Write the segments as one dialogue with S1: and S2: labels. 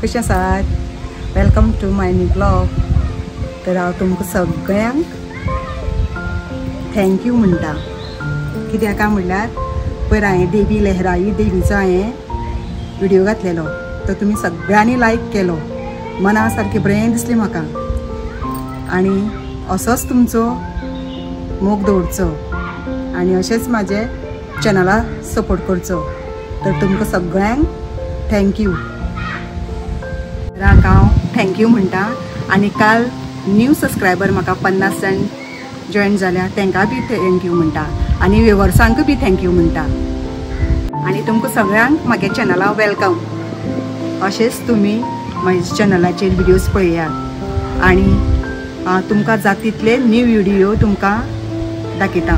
S1: कशें आसात? Welcome to my new blog. तर हांव तुमकां सगळ्यांक थँक्यू म्हणटा. कित्याक काय म्हणल्यार पयर हांवें देवी लहराई देवीचो हांवें व्हिडिओ घातलेलो, तो तुमी सगळ्यांनी लायक केलो. मना सारकें बरें दिसलें म्हाका. आनी असोच तुमचो मोग दवरचो आनी अशेंच म्हाजे चॅनला सपोर्ट करचो. तर तुमकां सगळ्यांक थँक्यू. हांव थँक्यू म्हणटा. आनी काल न्यू सबस्क्रायबर म्हाका 50 जण जॉईन जाल्या, तांकां बी थँक्यू म्हणटा. आनी व्युअर्सांक बी थँक्यू म्हणटा. आनी तुमकां सगळ्यांक म्हागे चॅनला वेलकम. अशेंच तुमी म्हाज्या चॅनलाचेर व्हिडिओज पळयात आनी तुमकां जाता तितले न्यू व्हिडिओ तुमकां दाखयता.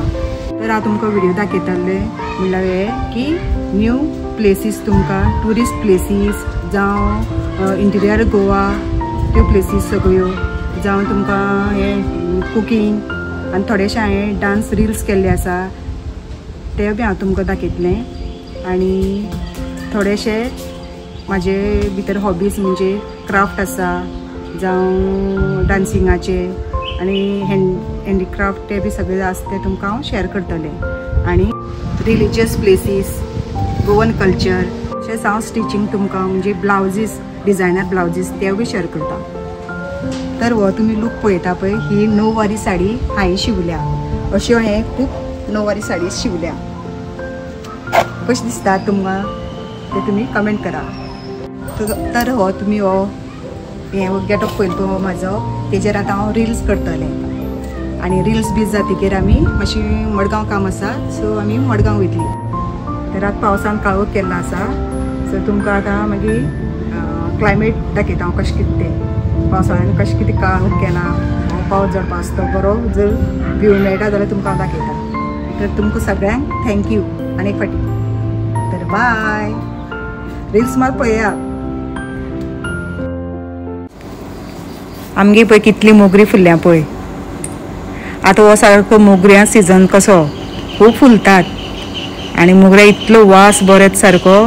S1: तर हांव तुमकां व्हिडिओ दाखयतले म्हणल्यार हे की न्यू प्लेसीस तुमकां ट्युरिस्ट प्लेसीस जावं इंटिरियर गोवा त्यो प्लेसीस सगळ्यो जावं तुमकां हे कुकींग आनी थोडेशे हांवें डान्स रिल्स केल्ले आसा ते बी हांव तुमकां दाखयतलें. आनी थोडेशे म्हाजे भितर हॉबीज म्हणजे क्राफ्ट आसा जावं डान्सिंगाचे आनी हँडीक्राफ्ट ते बी सगळे आसा ते तुमकां हांव शेअर करतलें. आनी रिलिजियस प्लेसीस गोवन कल्चर तशेंच हांव स्टिचींग तुमकां म्हणजे ब्लाउजीस डिझायनर ब्लाउजीस ते बी शेअर करता. तर हो तुमी लूक पळयता पळय ही णववारी साडी हांवें शिवल्या. अश्यो हांवें खूब णववारी साडी शिवल्या. कशी दिसता तुमकां ते तुमी कमेंट करा. तर हो तुमी हो हें गेटअप पळयलो तो म्हाजो, तेजेर आतां हांव रिल्स करतलें. आनी रिल्स बी जातकीर आमी मातशी मडगांव काम आसा सो आमी मडगांव वयतली. तर आतां पावसान काळोख केल्लो आसा सो तुमकां आतां मागीर क्लायमेट दाखयता हांव कशें कितें तें पावसाळ्यान कशें कितें काळोख केला. पावस जर पावस तो बरो जर व्यू मेळटा जाल्यार तुमकां हांव दाखयता. तर तुमकां सगळ्यांक थँक्यू आनी एक फावटी. तर बाय. रिल्स मात पळया. आमगे पळय कितली मोगरी फुल्ल्या पळय. आतां हो सारको मोगऱ्या सिजन कसो खूब फुलतात आनी मोगऱ्या इतलो वास बरो येता सारको.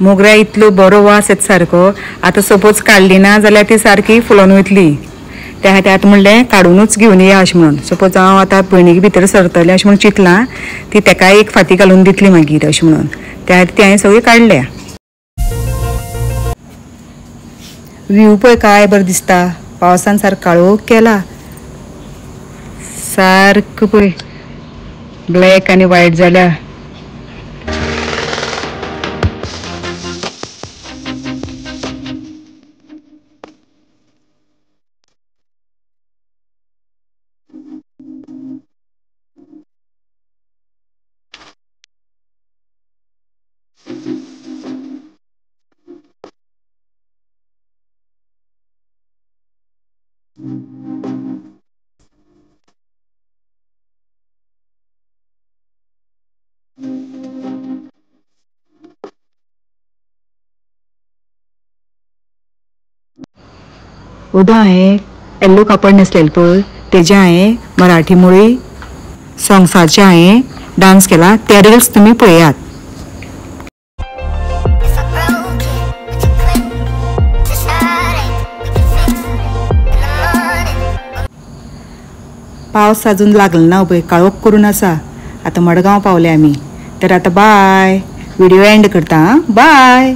S1: मोगऱ्या इतलो बरो वास येता सारको. आतां सपोज काडली ना जाल्यार ती सारकी फुलोन वयतली. त्या खातीर आतां म्हणलें काडूनच घेवन या अशें म्हणून. सपोज हांव आतां भयणीक भितर सरतलें अशें म्हणून चिंतलां. ती ताका एक फाटी घालून दितली मागीर अशें म्हणून. त्या खातीर ती हांवें सगळी काडल्या. व्यू पळय काय बरो दिसता. पावसान सारको काळोख केला सारको पळय ब्लॅक आनी व्हायट जाल्या. उदो हांवें येल्लो कापड न्हेसलेलें पळय तेजे हांवें मराठी मुळी सॉंग्साचे हांवें डान्स केला. ते रिल्स तुमी पळयात. पावस अजून लागलो ना पळय काळोख करून आसा. आतां मडगांव पावले आमी. तर आतां बाय. व्हिडिओ एंड करता. बाय.